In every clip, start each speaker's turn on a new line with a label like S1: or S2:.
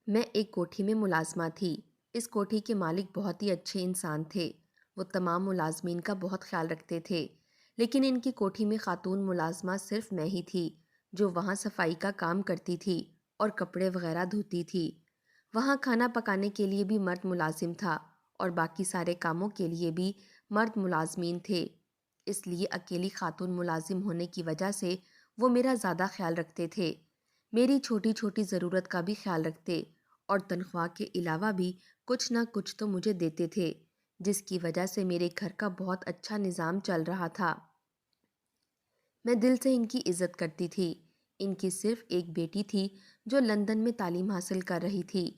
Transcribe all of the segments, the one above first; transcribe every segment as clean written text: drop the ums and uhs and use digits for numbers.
S1: میں ایک کوٹھی میں ملازمہ تھی۔ اس کوٹھی کے مالک بہت ہی اچھے انسان تھے۔ وہ تمام ملازمین کا بہت خیال رکھتے تھے، لیکن ان کی کوٹھی میں خاتون ملازمہ صرف میں ہی تھی جو وہاں صفائی کا کام کرتی تھی اور کپڑے وغیرہ دھوتی تھی۔ وہاں کھانا پکانے کے لیے بھی مرد ملازم تھا اور باقی سارے کاموں کے لیے بھی مرد ملازمین تھے۔ اس لیے اکیلی خاتون ملازم ہونے کی وجہ سے وہ میرا زیادہ خیال رکھتے تھے۔ میری چھوٹی چھوٹی ضرورت کا بھی خیال رکھتے اور تنخواہ کے علاوہ بھی کچھ نہ کچھ تو مجھے دیتے تھے، جس کی وجہ سے میرے گھر کا بہت اچھا نظام چل رہا تھا۔ میں دل سے ان کی عزت کرتی تھی۔ ان کی صرف ایک بیٹی تھی جو لندن میں تعلیم حاصل کر رہی تھی۔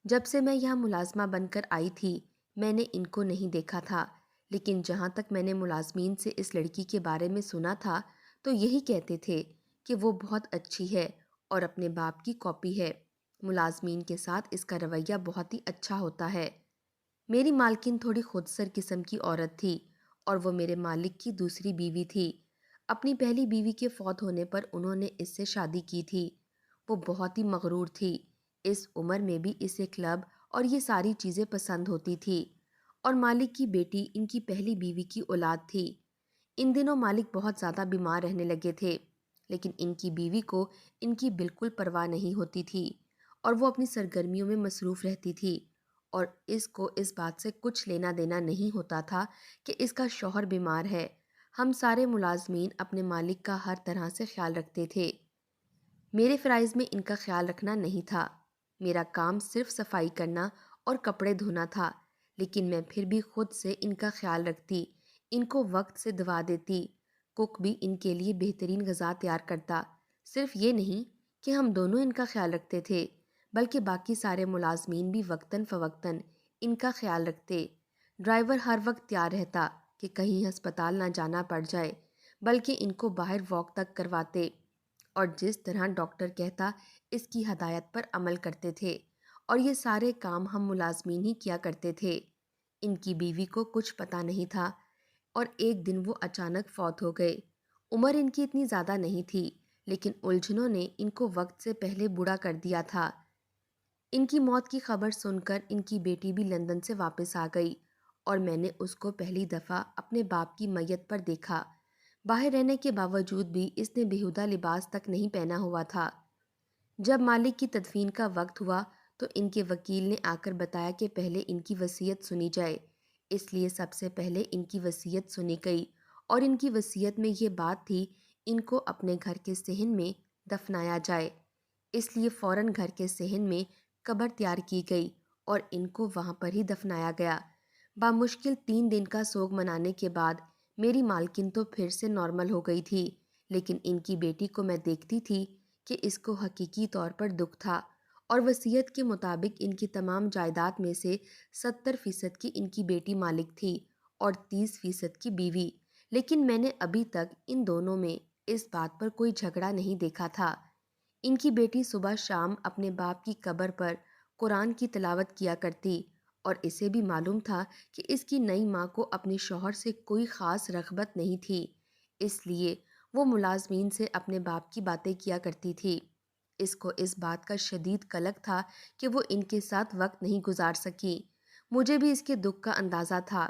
S1: جب سے میں یہاں ملازمہ بن کر آئی تھی میں نے ان کو نہیں دیکھا تھا، لیکن جہاں تک میں نے ملازمین سے اس لڑکی کے بارے میں سنا تھا تو یہی کہتے تھے کہ وہ بہت اچھی ہے اور اپنے باپ کی کاپی ہے۔ ملازمین کے ساتھ اس کا رویہ بہت ہی اچھا ہوتا ہے۔ میری مالکن تھوڑی خودسر قسم کی عورت تھی اور وہ میرے مالک کی دوسری بیوی تھی۔ اپنی پہلی بیوی کے فوت ہونے پر انہوں نے اس سے شادی کی تھی۔ وہ بہت ہی مغرور تھی۔ اس عمر میں بھی اسے کلب اور یہ ساری چیزیں پسند ہوتی تھی، اور مالک کی بیٹی ان کی پہلی بیوی کی اولاد تھی۔ ان دنوں مالک بہت زیادہ بیمار رہنے لگے تھے، لیکن ان کی بیوی کو ان کی بالکل پرواہ نہیں ہوتی تھی اور وہ اپنی سرگرمیوں میں مصروف رہتی تھی، اور اس کو اس بات سے کچھ لینا دینا نہیں ہوتا تھا کہ اس کا شوہر بیمار ہے۔ ہم سارے ملازمین اپنے مالک کا ہر طرح سے خیال رکھتے تھے۔ میرے فرائض میں ان کا خیال رکھنا نہیں تھا۔ میرا کام صرف صفائی کرنا اور کپڑے دھونا تھا، لیکن میں پھر بھی خود سے ان کا خیال رکھتی، ان کو وقت سے دوا دیتی۔ کک بھی ان کے لیے بہترین غذا تیار کرتا۔ صرف یہ نہیں کہ ہم دونوں ان کا خیال رکھتے تھے، بلکہ باقی سارے ملازمین بھی وقتاً فوقتاً ان کا خیال رکھتے۔ ڈرائیور ہر وقت تیار رہتا کہ کہیں ہسپتال نہ جانا پڑ جائے، بلکہ ان کو باہر واک تک کرواتے، اور جس طرح ڈاکٹر کہتا اس کی ہدایت پر عمل کرتے تھے، اور یہ سارے کام ہم ملازمین ہی کیا کرتے تھے۔ ان کی بیوی کو کچھ پتہ نہیں تھا اور ایک دن وہ اچانک فوت ہو گئے۔ عمر ان کی اتنی زیادہ نہیں تھی، لیکن الجھنوں نے ان کو وقت سے پہلے بوڑھا کر دیا تھا۔ ان کی موت کی خبر سن کر ان کی بیٹی بھی لندن سے واپس آ گئی، اور میں نے اس کو پہلی دفعہ اپنے باپ کی میت پر دیکھا۔ باہر رہنے کے باوجود بھی اس نے بیہودہ لباس تک نہیں پہنا ہوا تھا۔ جب مالک کی تدفین کا وقت ہوا تو ان کے وکیل نے آ کر بتایا کہ پہلے ان کی وصیت سنی جائے۔ اس لیے سب سے پہلے ان کی وصیت سنی گئی، اور ان کی وصیت میں یہ بات تھی ان کو اپنے گھر کے صحن میں دفنایا جائے۔ اس لیے فوراً گھر کے صحن میں قبر تیار کی گئی اور ان کو وہاں پر ہی دفنایا گیا۔ بامشکل 3 دن کا سوگ منانے کے بعد میری مالکن تو پھر سے نارمل ہو گئی تھی، لیکن ان کی بیٹی کو میں دیکھتی تھی کہ اس کو حقیقی طور پر دکھ تھا، اور وصیت کے مطابق ان کی تمام جائیداد میں سے 70% کی ان کی بیٹی مالک تھی اور 30% کی بیوی۔ لیکن میں نے ابھی تک ان دونوں میں اس بات پر کوئی جھگڑا نہیں دیکھا تھا۔ ان کی بیٹی صبح شام اپنے باپ کی قبر پر قرآن کی تلاوت کیا کرتی، اور اسے بھی معلوم تھا کہ اس کی نئی ماں کو اپنے شوہر سے کوئی خاص رغبت نہیں تھی، اس لیے وہ ملازمین سے اپنے باپ کی باتیں کیا کرتی تھی۔ اس کو اس بات کا شدید قلق تھا کہ وہ ان کے ساتھ وقت نہیں گزار سکی۔ مجھے بھی اس کے دکھ کا اندازہ تھا۔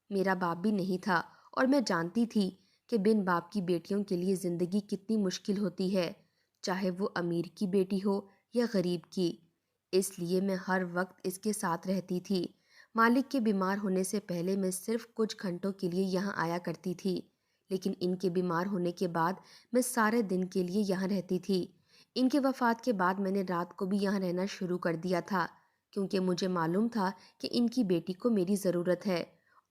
S1: میرا باپ بھی نہیں تھا، اور میں جانتی تھی کہ بن باپ کی بیٹیوں کے لیے زندگی کتنی مشکل ہوتی ہے، چاہے وہ امیر کی بیٹی ہو یا غریب کی۔ اس لیے میں ہر وقت اس کے ساتھ رہتی تھی۔ مالک کے بیمار ہونے سے پہلے میں صرف کچھ گھنٹوں کے لیے یہاں آیا کرتی تھی، لیکن ان کے بیمار ہونے کے بعد میں سارے دن کے لیے یہاں رہتی تھی۔ ان کے وفات کے بعد میں نے رات کو بھی یہاں رہنا شروع کر دیا تھا، کیونکہ مجھے معلوم تھا کہ ان کی بیٹی کو میری ضرورت ہے،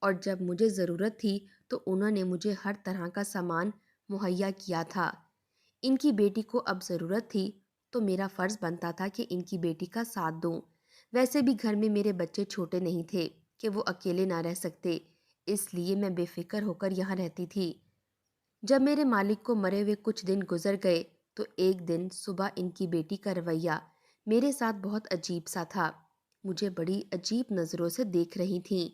S1: اور جب مجھے ضرورت تھی تو انہوں نے مجھے ہر طرح کا سامان مہیا کیا تھا۔ ان کی بیٹی کو اب ضرورت تھی تو میرا فرض بنتا تھا کہ ان کی بیٹی کا ساتھ دوں۔ ویسے بھی گھر میں میرے بچے چھوٹے نہیں تھے کہ وہ اکیلے نہ رہ سکتے، اس لیے میں بے فکر ہو کر یہاں رہتی تھی۔ جب میرے مالک کو مرے ہوئے کچھ دن گزر گئے تو ایک دن صبح ان کی بیٹی کا رویہ میرے ساتھ بہت عجیب سا تھا۔ مجھے بڑی عجیب نظروں سے دیکھ رہی تھیں۔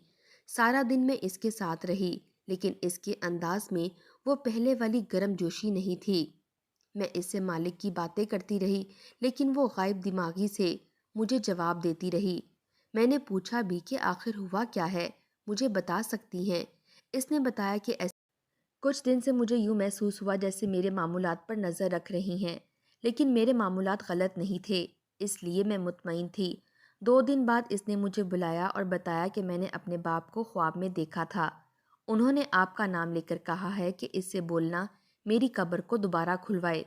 S1: سارا دن میں اس کے ساتھ رہی، لیکن اس کے انداز میں وہ پہلے والی گرم جوشی نہیں تھی۔ میں اس سے مالک کی باتیں کرتی رہی، لیکن وہ غائب دماغی سے مجھے جواب دیتی رہی۔ میں نے پوچھا بھی کہ آخر ہوا کیا ہے، مجھے بتا سکتی ہیں؟ اس نے بتایا کہ کچھ دن سے مجھے یوں محسوس ہوا جیسے میرے معمولات پر نظر رکھ رہی ہیں، لیکن میرے معمولات غلط نہیں تھے، اس لیے میں مطمئن تھی۔ 2 دن بعد اس نے مجھے بلایا اور بتایا کہ میں نے اپنے باپ کو خواب میں دیکھا تھا۔ انہوں نے آپ کا نام لے کر کہا ہے کہ اس سے بولنا میری قبر کو دوبارہ کھلوائے۔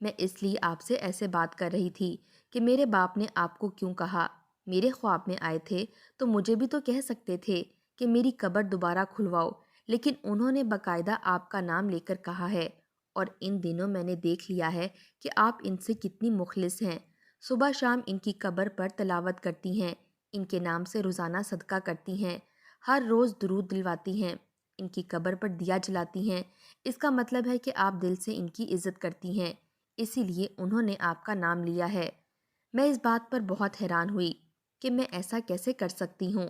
S1: میں اس لیے آپ سے ایسے بات کر رہی تھی کہ میرے باپ نے آپ کو کیوں کہا، میرے خواب میں آئے تھے تو مجھے بھی تو کہہ سکتے تھے کہ میری قبر دوبارہ کھلواؤ، لیکن انہوں نے باقاعدہ آپ کا نام لے کر کہا ہے، اور ان دنوں میں نے دیکھ لیا ہے کہ آپ ان سے کتنی مخلص ہیں۔ صبح شام ان کی قبر پر تلاوت کرتی ہیں، ان کے نام سے روزانہ صدقہ کرتی ہیں، ہر روز درود دلواتی ہیں، ان کی قبر پر دیا جلاتی ہیں۔ اس کا مطلب ہے کہ آپ دل سے ان کی عزت کرتی ہیں، اسی لیے انہوں نے آپ کا نام لیا ہے۔ میں اس بات پر بہت حیران ہوئی کہ میں ایسا کیسے کر سکتی ہوں۔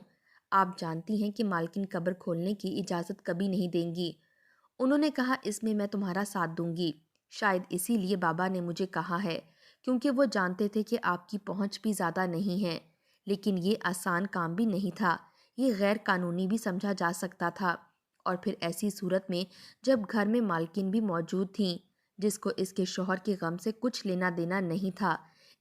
S1: آپ جانتی ہیں کہ مالکن قبر کھولنے کی اجازت کبھی نہیں دیں گی۔ انہوں نے کہا اس میں تمہارا ساتھ دوں گی، شاید اسی لیے بابا نے مجھے کہا ہے، کیونکہ وہ جانتے تھے کہ آپ کی پہنچ بھی زیادہ نہیں ہے، لیکن یہ آسان کام بھی نہیں تھا، یہ غیر قانونی بھی سمجھا جا سکتا تھا، اور پھر ایسی صورت میں جب گھر میں مالکن بھی موجود تھیں جس کو اس کے شوہر کے غم سے کچھ لینا دینا نہیں تھا،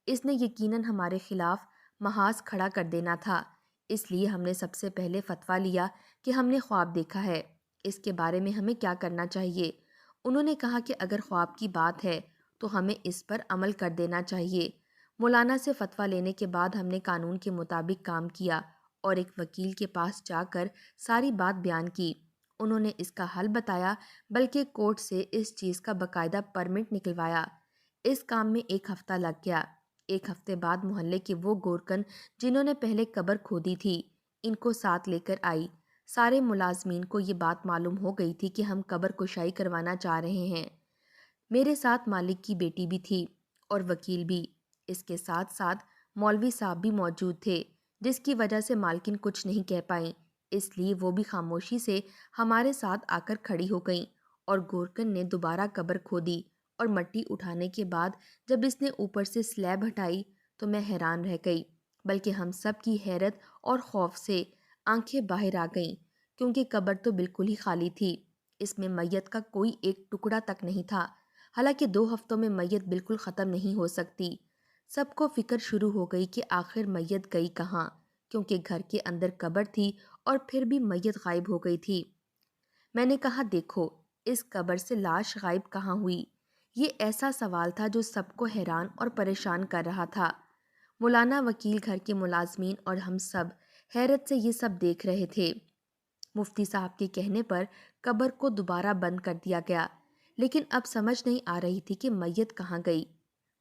S1: اس نے یقیناً ہمارے خلاف محاذ کھڑا کر دینا تھا۔ اس لیے ہم نے سب سے پہلے فتویٰ لیا کہ ہم نے خواب دیکھا ہے، اس کے بارے میں ہمیں کیا کرنا چاہیے۔ انہوں نے کہا کہ اگر خواب کی بات ہے تو ہمیں اس پر عمل کر دینا چاہیے۔ مولانا سے فتویٰ لینے کے بعد ہم نے قانون کے مطابق کام کیا اور ایک وکیل کے پاس جا کر ساری بات بیان کی۔ انہوں نے اس کا حل بتایا، بلکہ کورٹ سے اس چیز کا باقاعدہ پرمٹ نکلوایا۔ اس کام میں 1 ہفتہ لگ گیا۔ 1 ہفتے بعد محلے کے وہ گورکن جنہوں نے پہلے قبر کھودی تھی ان کو ساتھ لے کر آئی۔ سارے ملازمین کو یہ بات معلوم ہو گئی تھی کہ ہم قبر کشائی کروانا چاہ رہے ہیں۔ میرے ساتھ مالک کی بیٹی بھی تھی اور وکیل بھی، اس کے ساتھ ساتھ مولوی صاحب بھی موجود تھے، جس کی وجہ سے مالکن کچھ نہیں کہہ پائیں، اس لیے وہ بھی خاموشی سے ہمارے ساتھ آ کر کھڑی ہو گئیں، اور گورکن نے دوبارہ قبر کھودی اور مٹی اٹھانے کے بعد جب اس نے اوپر سے سلیب ہٹائی تو میں حیران رہ گئی، بلکہ ہم سب کی حیرت اور خوف سے آنکھیں باہر آ گئیں، کیونکہ قبر تو بالکل ہی خالی تھی، اس میں میت کا کوئی ایک ٹکڑا تک نہیں تھا۔ حالانکہ 2 ہفتوں میں میت بالکل ختم نہیں ہو سکتی۔ سب کو فکر شروع ہو گئی کہ آخر میت گئی کہاں، کیونکہ گھر کے اندر قبر تھی اور پھر بھی میت غائب ہو گئی تھی۔ میں نے کہا دیکھو اس قبر سے لاش غائب کہاں ہوئی؟ یہ ایسا سوال تھا جو سب کو حیران اور پریشان کر رہا تھا۔ مولانا، وکیل، گھر کے ملازمین اور ہم سب حیرت سے یہ سب دیکھ رہے تھے۔ مفتی صاحب کے کہنے پر قبر کو دوبارہ بند کر دیا گیا، لیکن اب سمجھ نہیں آ رہی تھی کہ میت کہاں گئی،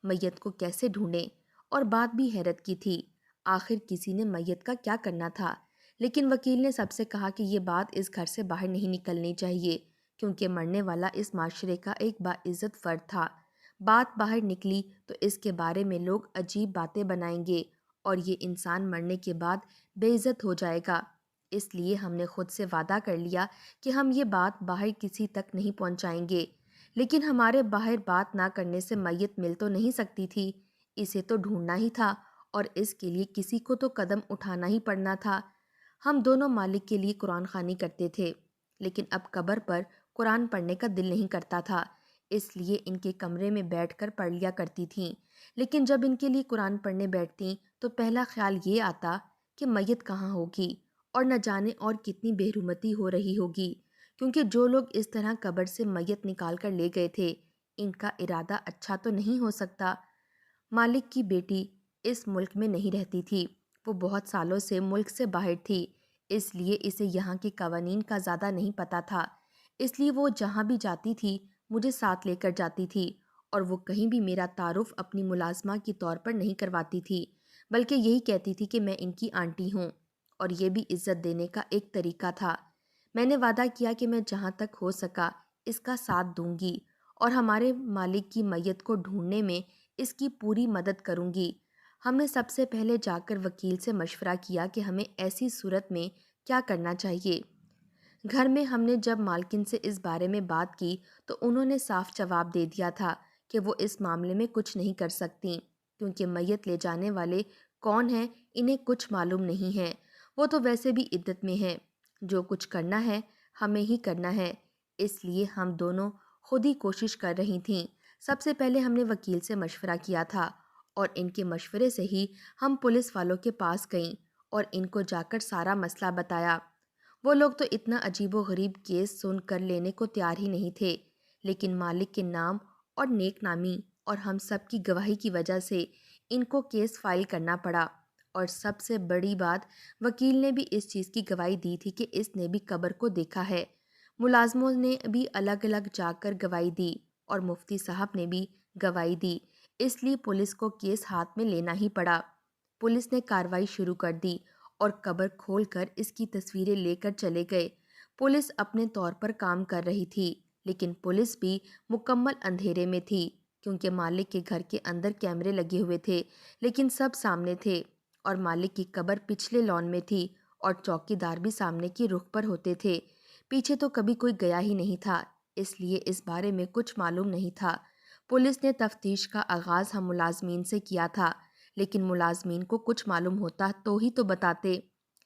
S1: میت کو کیسے ڈھونڈیں، اور بات بھی حیرت کی تھی، آخر کسی نے میت کا کیا کرنا تھا۔ لیکن وکیل نے سب سے کہا کہ یہ بات اس گھر سے باہر نہیں نکلنی چاہیے، کیونکہ مرنے والا اس معاشرے کا ایک باعزت فرد تھا۔ بات باہر نکلی تو اس کے بارے میں لوگ عجیب باتیں بنائیں گے اور یہ انسان مرنے کے بعد بے عزت ہو جائے گا۔ اس لیے ہم نے خود سے وعدہ کر لیا کہ ہم یہ بات باہر کسی تک نہیں پہنچائیں گے، لیکن ہمارے باہر بات نہ کرنے سے میت مل تو نہیں سکتی تھی، اسے تو ڈھونڈنا ہی تھا، اور اس کے لیے کسی کو تو قدم اٹھانا ہی پڑنا تھا۔ ہم دونوں مالک کے لیے قرآن خوانی کرتے تھے، لیکن اب قبر پر قرآن پڑھنے کا دل نہیں کرتا تھا، اس لیے ان کے کمرے میں بیٹھ کر پڑھ لیا کرتی تھیں۔ لیکن جب ان کے لیے قرآن پڑھنے بیٹھتیں تو پہلا خیال یہ آتا کہ میت کہاں ہوگی، اور نہ جانے اور کتنی بے حرمتی ہو رہی ہوگی، کیونکہ جو لوگ اس طرح قبر سے میت نکال کر لے گئے تھے ان کا ارادہ اچھا تو نہیں ہو سکتا۔ مالک کی بیٹی اس ملک میں نہیں رہتی تھی، وہ بہت سالوں سے ملک سے باہر تھی، اس لیے اسے یہاں کے قوانین کا زیادہ نہیں پتہ تھا، اس لیے وہ جہاں بھی جاتی تھی مجھے ساتھ لے کر جاتی تھی، اور وہ کہیں بھی میرا تعارف اپنی ملازمہ کے طور پر نہیں کرواتی تھی، بلکہ یہی کہتی تھی کہ میں ان کی آنٹی ہوں، اور یہ بھی عزت دینے کا ایک طریقہ تھا۔ میں نے وعدہ کیا کہ میں جہاں تک ہو سکا اس کا ساتھ دوں گی اور ہمارے مالک کی میت کو ڈھونڈنے میں اس کی پوری مدد کروں گی۔ ہم نے سب سے پہلے جا کر وکیل سے مشورہ کیا کہ ہمیں ایسی صورت میں کیا کرنا چاہیے۔ گھر میں ہم نے جب مالکن سے اس بارے میں بات کی تو انہوں نے صاف جواب دے دیا تھا کہ وہ اس معاملے میں کچھ نہیں کر سکتیں، کیونکہ میت لے جانے والے کون ہیں انہیں کچھ معلوم نہیں ہے، وہ تو ویسے بھی عدت میں ہیں۔ جو کچھ کرنا ہے ہمیں ہی کرنا ہے، اس لیے ہم دونوں خود ہی کوشش کر رہی تھیں۔ سب سے پہلے ہم نے وکیل سے مشورہ کیا تھا اور ان کے مشورے سے ہی ہم پولیس والوں کے پاس گئیں اور ان کو جا کر سارا مسئلہ بتایا۔ وہ لوگ تو اتنا عجیب و غریب کیس سن کر لینے کو تیار ہی نہیں تھے، لیکن مالک کے نام اور نیک نامی اور ہم سب کی گواہی کی وجہ سے ان کو کیس فائل کرنا پڑا۔ اور سب سے بڑی بات، وکیل نے بھی اس چیز کی گواہی دی تھی کہ اس نے بھی قبر کو دیکھا ہے۔ ملازموں نے بھی الگ الگ جا کر گواہی دی اور مفتی صاحب نے بھی گواہی دی، اس لیے پولیس کو کیس ہاتھ میں لینا ہی پڑا۔ پولیس نے کارروائی شروع کر دی اور قبر کھول کر اس کی تصویریں لے کر چلے گئے۔ پولیس اپنے طور پر کام کر رہی تھی، لیکن پولیس بھی مکمل اندھیرے میں تھی، کیونکہ مالک کے گھر کے اندر کیمرے لگے ہوئے تھے لیکن سب سامنے تھے، اور مالک کی قبر پچھلے لان میں تھی اور چوکی دار بھی سامنے کی رخ پر ہوتے تھے۔ پیچھے تو کبھی کوئی گیا ہی نہیں تھا، اس لیے اس بارے میں کچھ معلوم نہیں تھا۔ پولیس نے تفتیش کا آغاز ہم ملازمین سے کیا تھا، لیکن ملازمین کو کچھ معلوم ہوتا تو ہی تو بتاتے،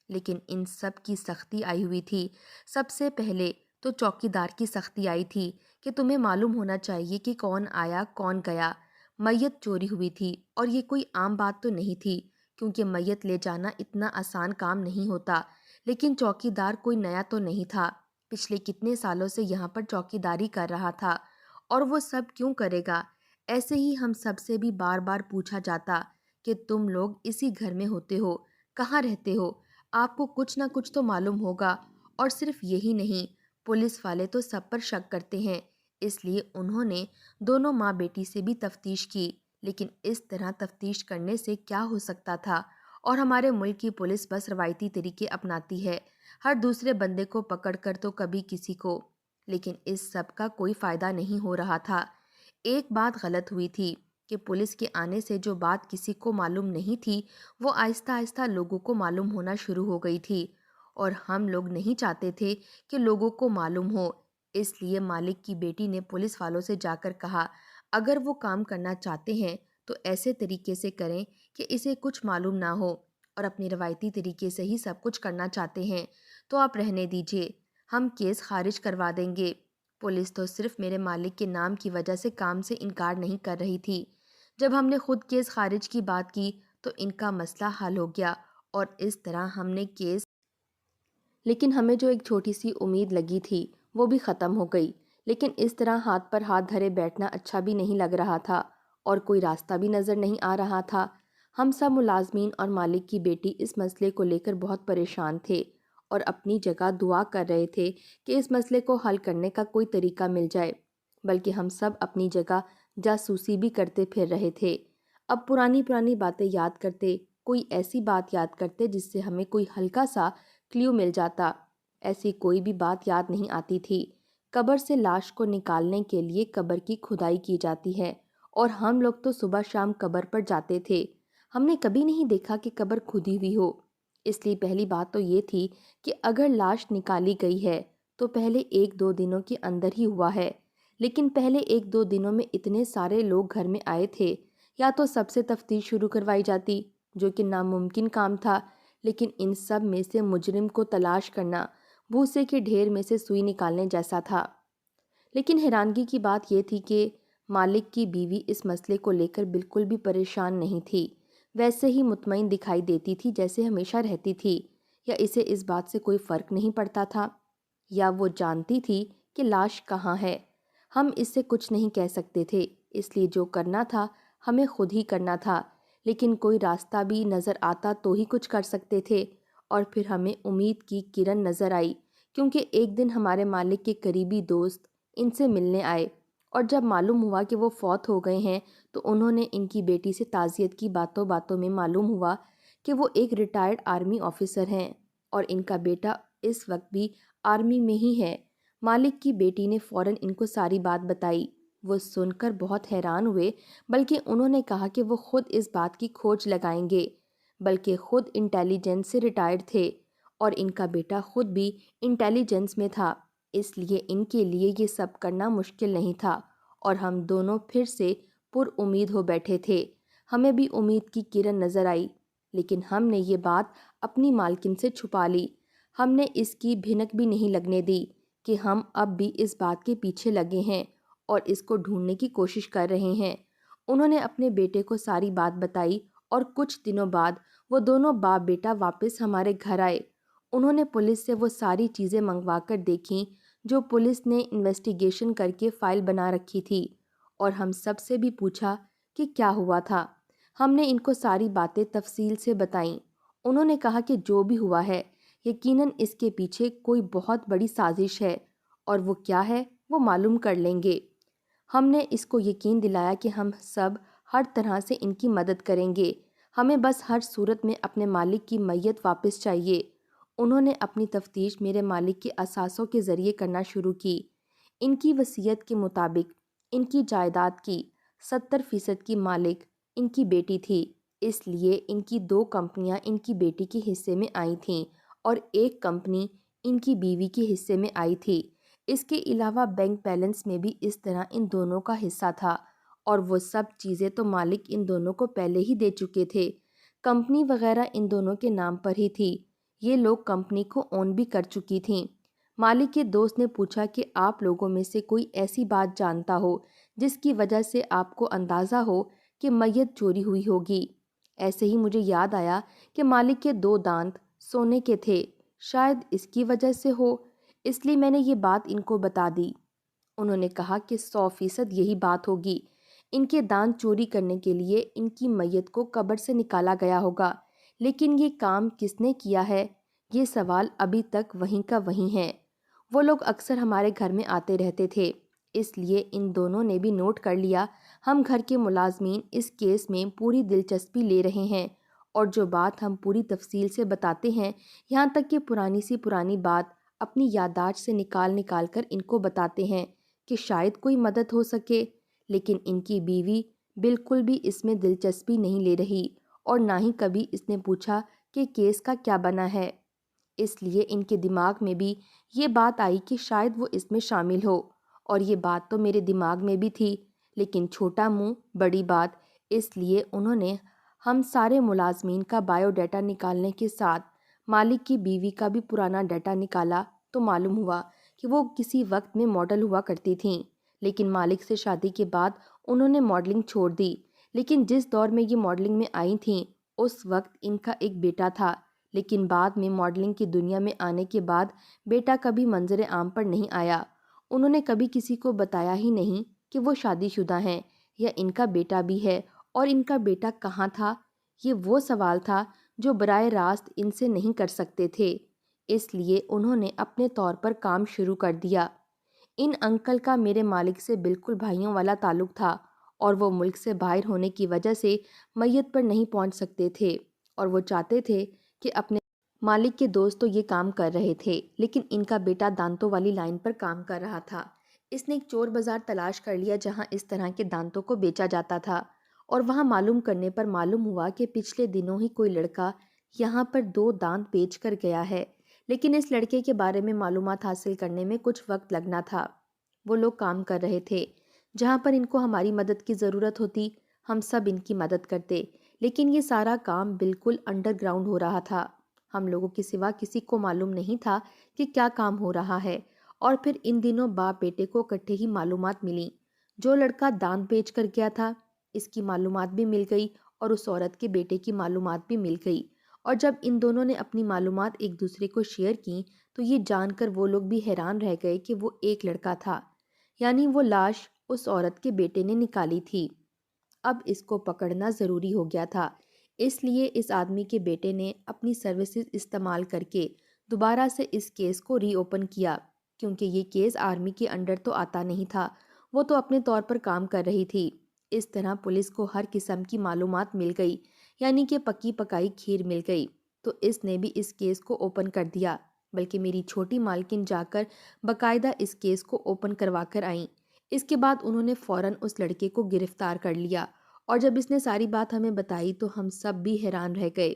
S1: لیکن ان سب کی سختی آئی ہوئی تھی۔ سب سے پہلے تو چوکی دار کی سختی آئی تھی کہ تمہیں معلوم ہونا چاہیے کہ کون آیا کون گیا۔ میت چوری ہوئی تھی اور یہ کوئی عام بات تو نہیں تھی، کیونکہ میت لے جانا اتنا آسان کام نہیں ہوتا، لیکن چوکی دار کوئی نیا تو نہیں تھا، پچھلے کتنے سالوں سے یہاں پر چوکی داری کر رہا تھا، اور وہ سب کیوں کرے گا؟ ایسے ہی ہم سب سے بھی بار بار پوچھا جاتا کہ تم لوگ اسی گھر میں ہوتے ہو، کہاں رہتے ہو، آپ کو کچھ نہ کچھ تو معلوم ہوگا۔ اور صرف یہی نہیں، پولیس والے تو سب پر شک کرتے ہیں، اس لیے انہوں نے دونوں ماں بیٹی سے بھی تفتیش کی، لیکن اس طرح تفتیش کرنے سے کیا ہو سکتا تھا؟ اور ہمارے ملک کی پولیس بس روایتی طریقے اپناتی ہے، ہر دوسرے بندے کو پکڑ کر تو کبھی کسی کو، لیکن اس سب کا کوئی فائدہ نہیں ہو رہا تھا۔ ایک بات غلط ہوئی تھی کہ پولیس کے آنے سے جو بات کسی کو معلوم نہیں تھی، وہ آہستہ آہستہ لوگوں کو معلوم ہونا شروع ہو گئی تھی، اور ہم لوگ نہیں چاہتے تھے کہ لوگوں کو معلوم ہو، اس لیے مالک کی بیٹی نے پولیس والوں سے جا کر کہا، اگر وہ کام کرنا چاہتے ہیں تو ایسے طریقے سے کریں کہ اسے کچھ معلوم نہ ہو، اور اپنی روایتی طریقے سے ہی سب کچھ کرنا چاہتے ہیں تو آپ رہنے دیجئے، ہم کیس خارج کروا دیں گے۔ پولیس تو صرف میرے مالک کے نام کی وجہ سے کام سے انکار نہیں کر رہی تھی۔ جب ہم نے خود کیس خارج کی بات کی تو ان کا مسئلہ حل ہو گیا، اور اس طرح ہم نے کیس، لیکن ہمیں جو ایک چھوٹی سی امید لگی تھی وہ بھی ختم ہو گئی۔ لیکن اس طرح ہاتھ پر ہاتھ دھرے بیٹھنا اچھا بھی نہیں لگ رہا تھا، اور کوئی راستہ بھی نظر نہیں آ رہا تھا۔ ہم سب ملازمین اور مالک کی بیٹی اس مسئلے کو لے کر بہت پریشان تھے اور اپنی جگہ دعا کر رہے تھے کہ اس مسئلے کو حل کرنے کا کوئی طریقہ مل جائے، بلکہ ہم سب اپنی جگہ جاسوسی بھی کرتے پھر رہے تھے۔ اب پرانی پرانی باتیں یاد کرتے، کوئی ایسی بات یاد کرتے جس سے ہمیں کوئی ہلکا سا کلیو مل جاتا، ایسی کوئی بھی بات یاد نہیں آتی تھی۔ قبر سے لاش کو نکالنے کے لیے قبر کی کھدائی کی جاتی ہے، اور ہم لوگ تو صبح شام قبر پر جاتے تھے، ہم نے کبھی نہیں دیکھا کہ قبر کھدی ہوئی ہو۔ اس لیے پہلی بات تو یہ تھی کہ اگر لاش نکالی گئی ہے تو پہلے ایک دو دنوں کے اندر ہی ہوا ہے، لیکن پہلے ایک دو دنوں میں اتنے سارے لوگ گھر میں آئے تھے، یا تو سب سے تفتیش شروع کروائی جاتی، جو کہ ناممکن کام تھا، لیکن ان سب میں سے مجرم کو تلاش کرنا بھوسے کے ڈھیر میں سے سوئی نکالنے جیسا تھا۔ لیکن حیرانگی کی بات یہ تھی کہ مالک کی بیوی اس مسئلے کو لے کر بالکل بھی پریشان نہیں تھی، ویسے ہی مطمئن دکھائی دیتی تھی جیسے ہمیشہ رہتی تھی، یا اسے اس بات سے کوئی فرق نہیں پڑتا تھا، یا وہ جانتی تھی کہ لاش کہاں ہے۔ ہم اس سے کچھ نہیں کہہ سکتے تھے، اس لیے جو کرنا تھا ہمیں خود ہی کرنا تھا، لیکن کوئی راستہ بھی نظر آتا تو ہی کچھ کر سکتے تھے۔ اور پھر ہمیں امید کی کرن نظر آئی، کیونکہ ایک دن ہمارے مالک کے قریبی دوست ان سے ملنے آئے، اور جب معلوم ہوا کہ وہ فوت ہو گئے ہیں تو انہوں نے ان کی بیٹی سے تعزیت کی۔ باتوں باتوں میں معلوم ہوا کہ وہ ایک ریٹائرڈ آرمی آفیسر ہیں، اور ان کا بیٹا اس وقت بھی آرمی میں ہی ہے۔ مالک کی بیٹی نے فوراً ان کو ساری بات بتائی۔ وہ سن کر بہت حیران ہوئے، بلکہ انہوں نے کہا کہ وہ خود اس بات کی کھوج لگائیں گے، بلکہ خود انٹیلیجنس سے ریٹائرڈ تھے، اور ان کا بیٹا خود بھی انٹیلیجنس میں تھا، اس لیے ان کے لیے یہ سب کرنا مشکل نہیں تھا، اور ہم دونوں پھر سے پر امید ہو بیٹھے تھے۔ ہمیں بھی امید کی کرن نظر آئی۔ لیکن ہم نے یہ بات اپنی مالکن سے چھپا لی۔ ہم نے اس کی بھنک بھی نہیں لگنے دی کہ ہم اب بھی اس بات کے پیچھے لگے ہیں اور اس کو ڈھونڈنے کی کوشش کر رہے ہیں۔ انہوں نے اپنے بیٹے کو ساری بات بتائی اور کچھ دنوں بعد وہ دونوں باپ بیٹا واپس ہمارے گھر آئے۔ انہوں نے پولیس سے وہ ساری چیزیں منگوا کر دیکھیں جو پولیس نے انویسٹیگیشن کر کے فائل بنا رکھی تھی، اور ہم سب سے بھی پوچھا کہ کیا ہوا تھا۔ ہم نے ان کو ساری باتیں تفصیل سے بتائیں۔ انہوں نے کہا کہ جو بھی ہوا ہے یقیناً اس کے پیچھے کوئی بہت بڑی سازش ہے، اور وہ کیا ہے وہ معلوم کر لیں گے۔ ہم نے اس کو یقین دلایا کہ ہم سب ہر طرح سے ان کی مدد کریں گے، ہمیں بس ہر صورت میں اپنے مالک کی میت واپس چاہیے۔ انہوں نے اپنی تفتیش میرے مالک کے اثاثوں کے ذریعے کرنا شروع کی۔ ان کی وصیت کے مطابق ان کی جائیداد کی 70% کی مالک ان کی بیٹی تھی، اس لیے ان کی 2 کمپنیاں ان کی بیٹی کے حصے میں آئی تھیں اور 1 کمپنی ان کی بیوی کے حصے میں آئی تھی۔ اس کے علاوہ بینک بیلنس میں بھی اس طرح ان دونوں کا حصہ تھا، اور وہ سب چیزیں تو مالک ان دونوں کو پہلے ہی دے چکے تھے۔ کمپنی وغیرہ ان دونوں کے نام پر ہی تھی، یہ لوگ کمپنی کو اون بھی کر چکی تھیں۔ مالک کے دوست نے پوچھا کہ آپ لوگوں میں سے کوئی ایسی بات جانتا ہو جس کی وجہ سے آپ کو اندازہ ہو کہ میت چوری ہوئی ہوگی۔ ایسے ہی مجھے یاد آیا کہ مالک کے 2 دانت سونے کے تھے، شاید اس کی وجہ سے ہو، اس لیے میں نے یہ بات ان کو بتا دی۔ انہوں نے کہا کہ 100% یہی بات ہوگی، ان کے دانت چوری کرنے کے لیے ان کی میت کو قبر سے نکالا گیا ہوگا، لیکن یہ کام کس نے کیا ہے یہ سوال ابھی تک وہیں کا وہیں ہے۔ وہ لوگ اکثر ہمارے گھر میں آتے رہتے تھے، اس لیے ان دونوں نے بھی نوٹ کر لیا ہم گھر کے ملازمین اس کیس میں پوری دلچسپی لے رہے ہیں، اور جو بات ہم پوری تفصیل سے بتاتے ہیں، یہاں تک کہ پرانی سی پرانی بات اپنی یادداشت سے نکال کر ان کو بتاتے ہیں کہ شاید کوئی مدد ہو سکے، لیکن ان کی بیوی بالکل بھی اس میں دلچسپی نہیں لے رہی، اور نہ ہی کبھی اس نے پوچھا کہ کیس کا کیا بنا ہے۔ اس لیے ان کے دماغ میں بھی یہ بات آئی کہ شاید وہ اس میں شامل ہو، اور یہ بات تو میرے دماغ میں بھی تھی، لیکن چھوٹا منہ بڑی بات، اس لیے انہوں نے ہم سارے ملازمین کا بایو ڈیٹا نکالنے کے ساتھ مالک کی بیوی کا بھی پرانا ڈیٹا نکالا تو معلوم ہوا کہ وہ کسی وقت میں ماڈل ہوا کرتی تھیں، لیکن مالک سے شادی کے بعد انہوں نے ماڈلنگ چھوڑ دی۔ لیکن جس دور میں یہ ماڈلنگ میں آئی تھیں اس وقت ان کا ایک بیٹا تھا، لیکن بعد میں ماڈلنگ کی دنیا میں آنے کے بعد بیٹا کبھی منظر عام پر نہیں آیا۔ انہوں نے کبھی کسی کو بتایا ہی نہیں کہ وہ شادی شدہ ہیں یا ان کا بیٹا بھی ہے، اور ان کا بیٹا کہاں تھا، یہ وہ سوال تھا جو براہ راست ان سے نہیں کر سکتے تھے، اس لیے انہوں نے اپنے طور پر کام شروع کر دیا۔ ان انکل کا میرے مالک سے بالکل بھائیوں والا تعلق تھا، اور وہ ملک سے باہر ہونے کی وجہ سے میت پر نہیں پہنچ سکتے تھے، اور وہ چاہتے تھے کہ اپنے مالک کے دوست تو یہ کام کر رہے تھے، لیکن ان کا بیٹا دانتوں والی لائن پر کام کر رہا تھا۔ اس نے ایک چور بازار تلاش کر لیا جہاں اس طرح کے دانتوں کو بیچا جاتا تھا، اور وہاں معلوم کرنے پر معلوم ہوا کہ پچھلے دنوں ہی کوئی لڑکا یہاں پر 2 دانت بیچ کر گیا ہے، لیکن اس لڑکے کے بارے میں معلومات حاصل کرنے میں کچھ وقت لگنا تھا۔ وہ لوگ کام کر رہے تھے، جہاں پر ان کو ہماری مدد کی ضرورت ہوتی ہم سب ان کی مدد کرتے، لیکن یہ سارا کام بالکل انڈر گراؤنڈ ہو رہا تھا، ہم لوگوں کے سوا کسی کو معلوم نہیں تھا کہ کیا کام ہو رہا ہے۔ اور پھر ان دنوں باپ بیٹے کو اکٹھے ہی معلومات ملی، جو لڑکا دانت بیچ کر گیا تھا اس کی معلومات بھی مل گئی، اور اس عورت کے بیٹے کی معلومات بھی مل گئی، اور جب ان دونوں نے اپنی معلومات ایک دوسرے کو شیئر کی تو یہ جان کر وہ لوگ بھی حیران رہ گئے کہ وہ ایک لڑکا تھا، یعنی وہ لاش اس عورت کے بیٹے نے نکالی تھی۔ اب اس کو پکڑنا ضروری ہو گیا تھا، اس لیے اس آدمی کے بیٹے نے اپنی سروسز استعمال کر کے دوبارہ سے اس کیس کو ری اوپن کیا، کیونکہ یہ کیس آرمی کے انڈر تو آتا نہیں تھا، وہ تو اپنے طور پر کام کر رہی تھی۔ اس طرح پولیس کو ہر قسم کی معلومات مل گئی، یعنی کہ پکی پکائی کھیر مل گئی، تو اس نے بھی اس کیس کو اوپن کر دیا، بلکہ میری چھوٹی مالکن جا کر باقاعدہ اس کیس کو اوپن کروا کر آئیں۔ اس کے بعد انہوں نے فوراً اس لڑکے کو گرفتار کر لیا، اور جب اس نے ساری بات ہمیں بتائی تو ہم سب بھی حیران رہ گئے۔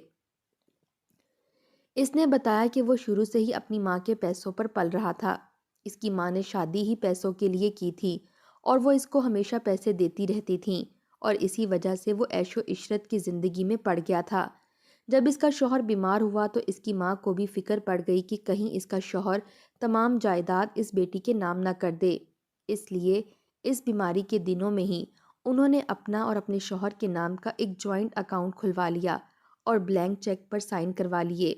S1: اس نے بتایا کہ وہ شروع سے ہی اپنی ماں کے پیسوں پر پل رہا تھا، اس کی ماں نے شادی ہی پیسوں کے لیے کی تھی، اور وہ اس کو ہمیشہ پیسے دیتی رہتی تھیں، اور اسی وجہ سے وہ عیش و عشرت کی زندگی میں پڑ گیا تھا۔ جب اس کا شوہر بیمار ہوا تو اس کی ماں کو بھی فکر پڑ گئی کہ کہیں اس کا شوہر تمام جائیداد اس بیٹی کے نام نہ کر دے۔ اس لیے اس بیماری کے دنوں میں ہی انہوں نے اپنا اور اپنے شوہر کے نام کا ایک جوائنٹ اکاؤنٹ کھلوا لیا اور بلینک چیک پر سائن کروا لیے،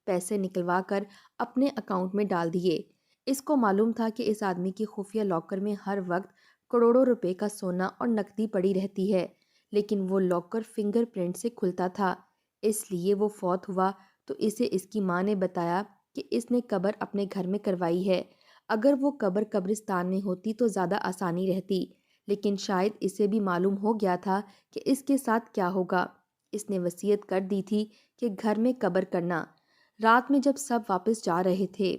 S1: پیسے نکلوا کر اپنے اکاؤنٹ میں ڈال دیے۔ اس کو معلوم تھا کہ اس آدمی کی خفیہ لاکر میں ہر وقت کروڑوں روپے کا سونا اور نقدی پڑی رہتی ہے، لیکن وہ لاکر فنگر پرنٹ سے کھلتا تھا۔ اس لیے وہ فوت ہوا تو اسے اس کی ماں نے بتایا کہ اس نے قبر اپنے گھر میں کروائی ہے۔ اگر وہ قبر قبرستان میں ہوتی تو زیادہ آسانی رہتی، لیکن شاید اسے بھی معلوم ہو گیا تھا کہ اس کے ساتھ کیا ہوگا۔ اس نے وصیت کر دی تھی کہ گھر میں قبر کرنا۔ رات میں جب سب واپس جا رہے تھے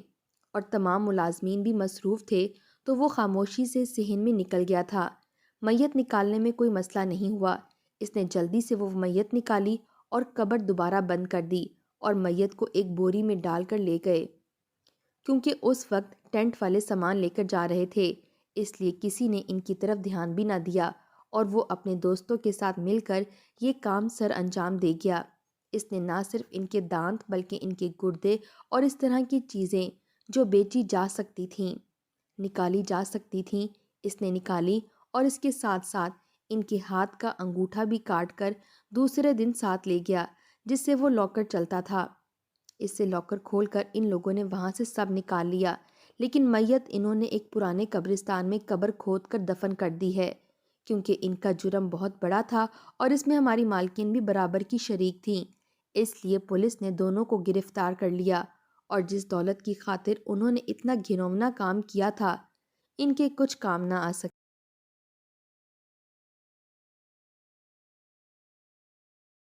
S1: اور تمام ملازمین بھی مصروف تھے تو وہ خاموشی سے صحن میں نکل گیا تھا۔ میت نکالنے میں کوئی مسئلہ نہیں ہوا۔ اس نے جلدی سے وہ میت نکالی اور قبر دوبارہ بند کر دی اور میت کو ایک بوری میں ڈال کر لے گئے۔ کیونکہ اس وقت ٹینٹ والے سامان لے کر جا رہے تھے، اس لیے کسی نے ان کی طرف دھیان بھی نہ دیا اور وہ اپنے دوستوں کے ساتھ مل کر یہ کام سر انجام دے گیا۔ اس نے نہ صرف ان کے دانت بلکہ ان کے گردے اور اس طرح کی چیزیں جو بیچی جا سکتی تھیں، نکالی جا سکتی تھیں، اس نے نکالی اور اس کے ساتھ ساتھ ان کے ہاتھ کا انگوٹھا بھی کاٹ کر دوسرے دن ساتھ لے گیا جس سے وہ لاکر چلتا تھا۔ اس سے لاکر کھول کر ان لوگوں نے وہاں سے سب نکال لیا، لیکن میت انہوں نے ایک پرانے قبرستان میں قبر کھود کر دفن کر دی ہے، کیونکہ ان کا جرم بہت بڑا تھا اور اس میں ہماری مالکین بھی برابر کی شریک تھیں۔ اس لیے پولیس نے دونوں کو گرفتار کر لیا اور جس دولت کی خاطر انہوں نے اتنا گھناؤنا کام کیا تھا، ان کے کچھ کام نہ آ سکے۔